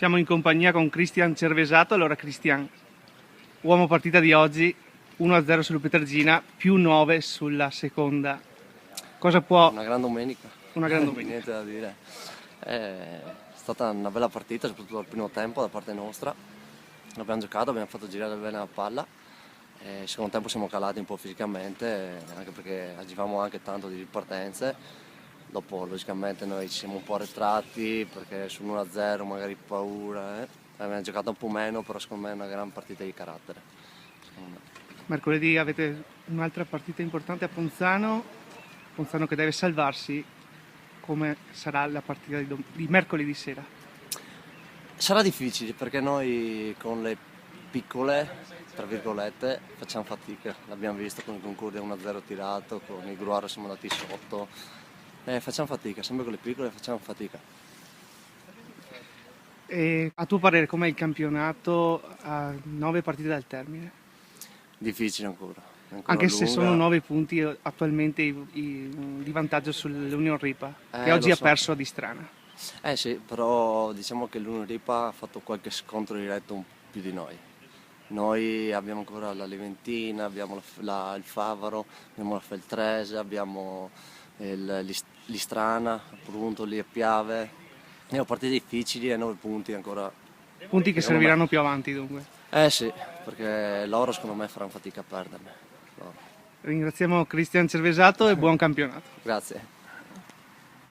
Siamo in compagnia con Cristian Cervesato. Allora Cristian, uomo partita di oggi, 1-0 sull'Upetergina, più 9 sulla seconda. Cosa può... Una gran domenica. Una gran domenica. Niente da dire. È stata una bella partita, soprattutto al primo tempo da parte nostra. Abbiamo giocato, abbiamo fatto girare bene la palla. Il secondo tempo siamo calati un po' fisicamente, anche perché agivamo anche tanto di ripartenze. Dopo logicamente noi ci siamo un po' arretrati perché sull'1-0 magari paura. Abbiamo giocato un po' meno, però secondo me è una gran partita di carattere. Mercoledì avete un'altra partita importante a Ponzano. Ponzano che deve salvarsi. Come sarà la partita di mercoledì sera? Sarà difficile perché noi con le piccole, tra virgolette, facciamo fatica. L'abbiamo visto con il Concordia 1-0 tirato, con il Gruaro siamo andati sotto. Facciamo fatica, sempre con le piccole facciamo fatica. E a tuo parere com'è il campionato a 9 partite dal termine? Difficile ancora. Anche se lunga. sono 9 punti attualmente di vantaggio sull'Union Ripa, che oggi lo ha so. perso a Distrana. Sì, però diciamo che l'Union Ripa ha fatto qualche scontro diretto un più di noi. Noi abbiamo ancora la Leventina, abbiamo il Favaro, abbiamo la Feltrese, abbiamo l'Istrana, appunto lì a Piave. Abbiamo partite difficili e 9 punti ancora. Punti che Secondo serviranno più avanti dunque. Sì, perché loro secondo me faranno fatica a perderne. No. Ringraziamo Cristian Cervesato e buon campionato. Grazie.